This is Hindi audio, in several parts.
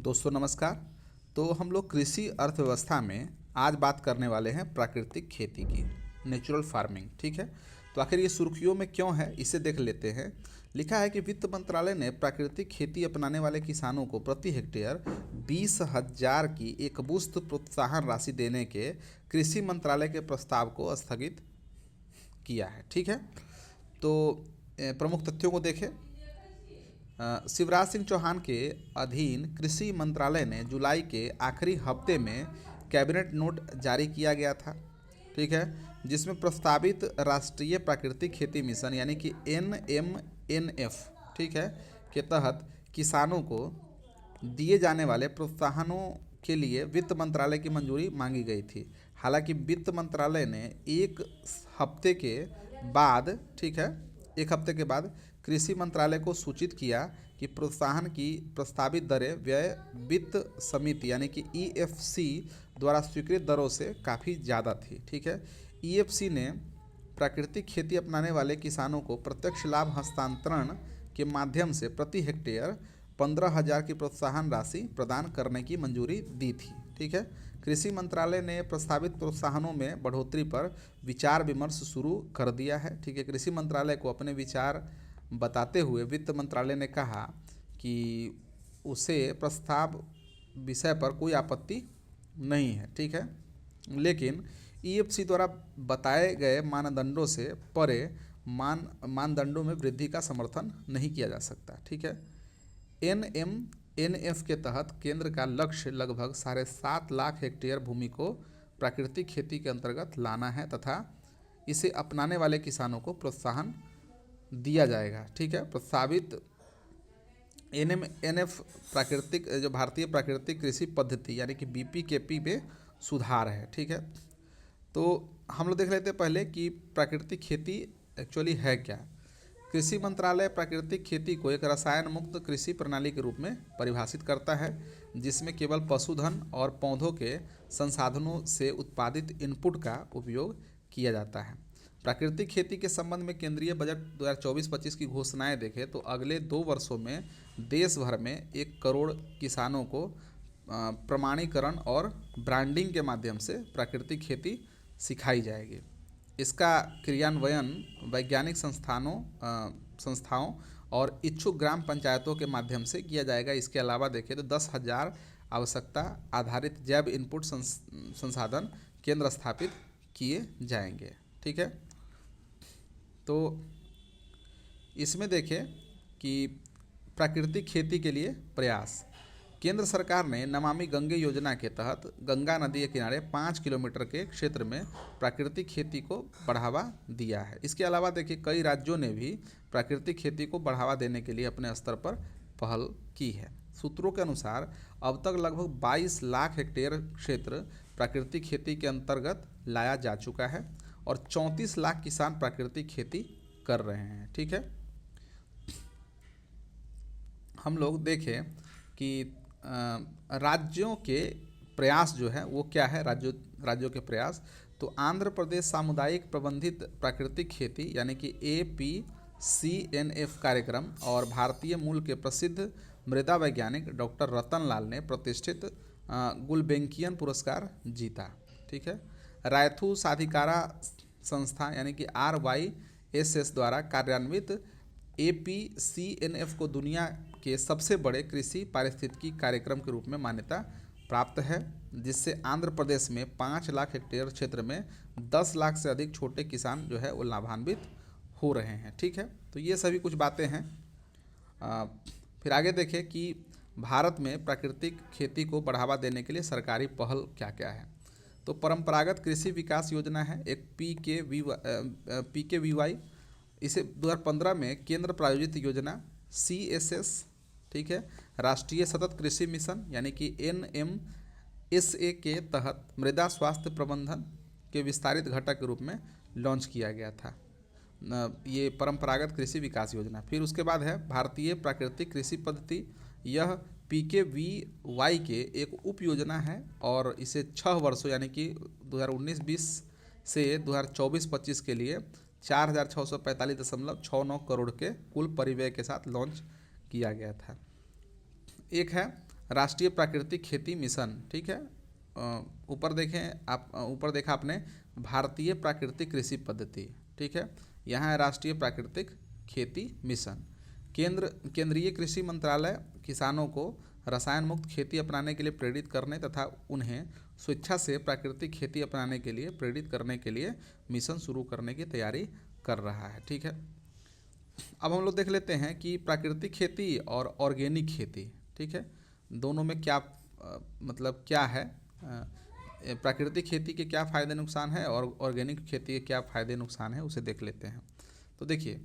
दोस्तों नमस्कार। तो हम लोग कृषि अर्थव्यवस्था में आज बात करने वाले हैं प्राकृतिक खेती की, नेचुरल फार्मिंग। ठीक है, तो आखिर ये सुर्खियों में क्यों है इसे देख लेते हैं। लिखा है कि वित्त मंत्रालय ने प्राकृतिक खेती अपनाने वाले किसानों को प्रति हेक्टेयर 20,000 की एकमुश्त प्रोत्साहन राशि देने के कृषि मंत्रालय के प्रस्ताव को स्थगित किया है। ठीक है, तो प्रमुख तथ्यों को देखें। शिवराज सिंह चौहान के अधीन कृषि मंत्रालय ने जुलाई के आखिरी हफ्ते में कैबिनेट नोट जारी किया गया था। ठीक है, जिसमें प्रस्तावित राष्ट्रीय प्राकृतिक खेती मिशन यानी कि NMNF, ठीक है, के तहत किसानों को दिए जाने वाले प्रोत्साहनों के लिए वित्त मंत्रालय की मंजूरी मांगी गई थी। हालांकि वित्त मंत्रालय ने एक हफ्ते के बाद, ठीक है, एक हफ्ते के बाद कृषि मंत्रालय को सूचित किया कि प्रोत्साहन की प्रस्तावित दरें व्यय वित्त समिति यानी कि EFC द्वारा स्वीकृत दरों से काफ़ी ज़्यादा थी। ठीक है, EFC ने प्राकृतिक खेती अपनाने वाले किसानों को प्रत्यक्ष लाभ हस्तांतरण के माध्यम से प्रति हेक्टेयर 15,000 की प्रोत्साहन राशि प्रदान करने की मंजूरी दी थी। ठीक है, कृषि मंत्रालय ने प्रस्तावित प्रोत्साहनों में बढ़ोतरी पर विचार विमर्श शुरू कर दिया है। ठीक है, कृषि मंत्रालय को अपने विचार बताते हुए वित्त मंत्रालय ने कहा कि उसे प्रस्ताव विषय पर कोई आपत्ति नहीं है। ठीक है, लेकिन EFC द्वारा बताए गए मानदंडों से परे मानदंडों में वृद्धि का समर्थन नहीं किया जा सकता। ठीक है, NMNF के तहत केंद्र का लक्ष्य लगभग 7.5 लाख हेक्टेयर भूमि को प्राकृतिक खेती के अंतर्गत लाना है तथा इसे अपनाने वाले किसानों को प्रोत्साहन दिया जाएगा। ठीक है, प्रस्तावित NMNF प्राकृतिक जो भारतीय प्राकृतिक कृषि पद्धति यानी कि BPKP में सुधार है। ठीक है, तो हम लोग देख लेते हैं पहले कि प्राकृतिक खेती एक्चुअली है क्या। कृषि मंत्रालय प्राकृतिक खेती को एक रसायन मुक्त कृषि प्रणाली के रूप में परिभाषित करता है, जिसमें केवल पशुधन और पौधों के संसाधनों से उत्पादित इनपुट का उपयोग किया जाता है। प्राकृतिक खेती के संबंध में केंद्रीय बजट 2024-25 की घोषणाएं देखें तो अगले 2 वर्षों में देश भर में 1 करोड़ किसानों को प्रमाणीकरण और ब्रांडिंग के माध्यम से प्राकृतिक खेती सिखाई जाएगी। इसका क्रियान्वयन वैज्ञानिक संस्थाओं और इच्छुक ग्राम पंचायतों के माध्यम से किया जाएगा। इसके अलावा देखें तो 10,000 आवश्यकता आधारित जैव इनपुट संसाधन केंद्र स्थापित किए जाएंगे। ठीक है, तो इसमें देखें कि प्राकृतिक खेती के लिए प्रयास। केंद्र सरकार ने नमामि गंगे योजना के तहत गंगा नदी के किनारे 5 किलोमीटर के क्षेत्र में प्राकृतिक खेती को बढ़ावा दिया है। इसके अलावा देखिए कई राज्यों ने भी प्राकृतिक खेती को बढ़ावा देने के लिए अपने स्तर पर पहल की है। सूत्रों के अनुसार अब तक लगभग 22 लाख हेक्टेयर क्षेत्र प्राकृतिक खेती के अंतर्गत लाया जा चुका है और 34 लाख किसान प्राकृतिक खेती कर रहे हैं। ठीक है, हम लोग देखें कि राज्यों के प्रयास जो है वो क्या है। राज्यों के प्रयास तो आंध्र प्रदेश सामुदायिक प्रबंधित प्राकृतिक खेती यानी कि APCNF कार्यक्रम और भारतीय मूल के प्रसिद्ध मृदा वैज्ञानिक डॉक्टर रतन लाल ने प्रतिष्ठित गुलबेंकियन पुरस्कार जीता। ठीक है, रायथू साधिकारा संस्था यानी कि RYSS द्वारा कार्यान्वित APCNF को दुनिया के सबसे बड़े कृषि पारिस्थितिकी कार्यक्रम के रूप में मान्यता प्राप्त है, जिससे आंध्र प्रदेश में 5 लाख हेक्टेयर क्षेत्र में 10 लाख से अधिक छोटे किसान जो है वो लाभान्वित हो रहे हैं। ठीक है, तो ये सभी कुछ बातें हैं। फिर आगे देखें कि भारत में प्राकृतिक खेती को बढ़ावा देने के लिए सरकारी पहल क्या क्या है। तो परंपरागत कृषि विकास योजना है एक PKVY। इसे 2015 में केंद्र प्रायोजित योजना CSS, ठीक है, राष्ट्रीय सतत कृषि मिशन यानी कि NMSA के तहत मृदा स्वास्थ्य प्रबंधन के विस्तारित घटक के रूप में लॉन्च किया गया था ये परंपरागत कृषि विकास योजना। फिर उसके बाद है भारतीय प्राकृतिक कृषि पद्धति। यह PKVY के एक उप योजना है और इसे 6 वर्षों यानी कि 2019-20 से 2024-25 के लिए 4,645.69 करोड़ के कुल परिव्यय के साथ लॉन्च किया गया था। एक है राष्ट्रीय प्राकृतिक खेती मिशन, ठीक है। ऊपर देखें आप, ऊपर देखा आपने भारतीय प्राकृतिक कृषि पद्धति, ठीक है। यहाँ है राष्ट्रीय प्राकृतिक खेती मिशन। केंद्रीय कृषि मंत्रालय किसानों को रसायन मुक्त खेती अपनाने के लिए प्रेरित करने तथा उन्हें स्वेच्छा से प्राकृतिक खेती अपनाने के लिए प्रेरित करने के लिए मिशन शुरू करने की तैयारी कर रहा है, ठीक है। अब हम लोग देख लेते हैं कि प्राकृतिक खेती और ऑर्गेनिक खेती, ठीक है, दोनों में क्या मतलब क्या है, प्राकृतिक खेती के क्या फ़ायदे नुकसान है और ऑर्गेनिक खेती के क्या फ़ायदे नुकसान है, उसे देख लेते हैं। तो देखिए,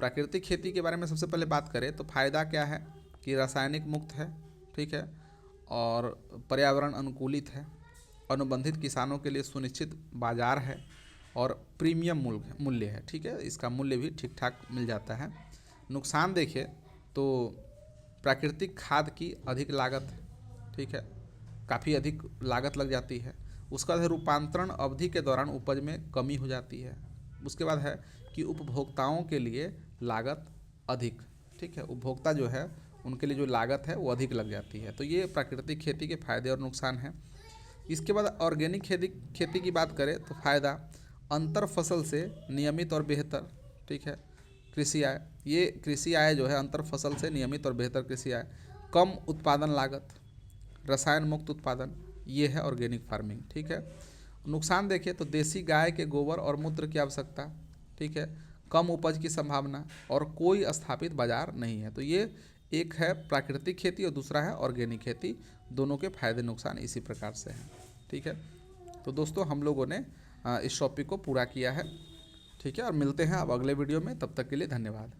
प्राकृतिक खेती के बारे में सबसे पहले बात करें तो फ़ायदा क्या है कि रासायनिक मुक्त है, ठीक है, और पर्यावरण अनुकूलित है, अनुबंधित किसानों के लिए सुनिश्चित बाजार है और प्रीमियम मूल्य है, ठीक है, इसका मूल्य भी ठीक ठाक मिल जाता है। नुकसान देखें तो प्राकृतिक खाद की अधिक लागत, ठीक है, काफ़ी अधिक लागत लग जाती है। उसका रूपांतरण अवधि के दौरान उपज में कमी हो जाती है। उसके बाद है कि उपभोक्ताओं के लिए लागत अधिक, ठीक है, उपभोक्ता जो है उनके लिए जो लागत है वो अधिक लग जाती है। तो ये प्राकृतिक खेती के फ़ायदे और नुकसान हैं। इसके बाद ऑर्गेनिक खेती की बात करें तो फ़ायदा अंतर फसल से नियमित और बेहतर, ठीक है, कृषि आय। ये कृषि आय जो है अंतर फसल से नियमित और बेहतर कृषि आय, कम उत्पादन लागत, रसायन मुक्त उत्पादन, ये है ऑर्गेनिक फार्मिंग, ठीक है। नुकसान देखिए तो देसी गाय के गोबर और मूत्र की आवश्यकता, ठीक है, कम उपज की संभावना और कोई स्थापित बाजार नहीं है। तो ये एक है प्राकृतिक खेती और दूसरा है ऑर्गेनिक खेती। दोनों के फायदे नुकसान इसी प्रकार से हैं, ठीक है। तो दोस्तों हम लोगों ने इस टॉपिक को पूरा किया है, ठीक है, और मिलते हैं अब अगले वीडियो में। तब तक के लिए धन्यवाद।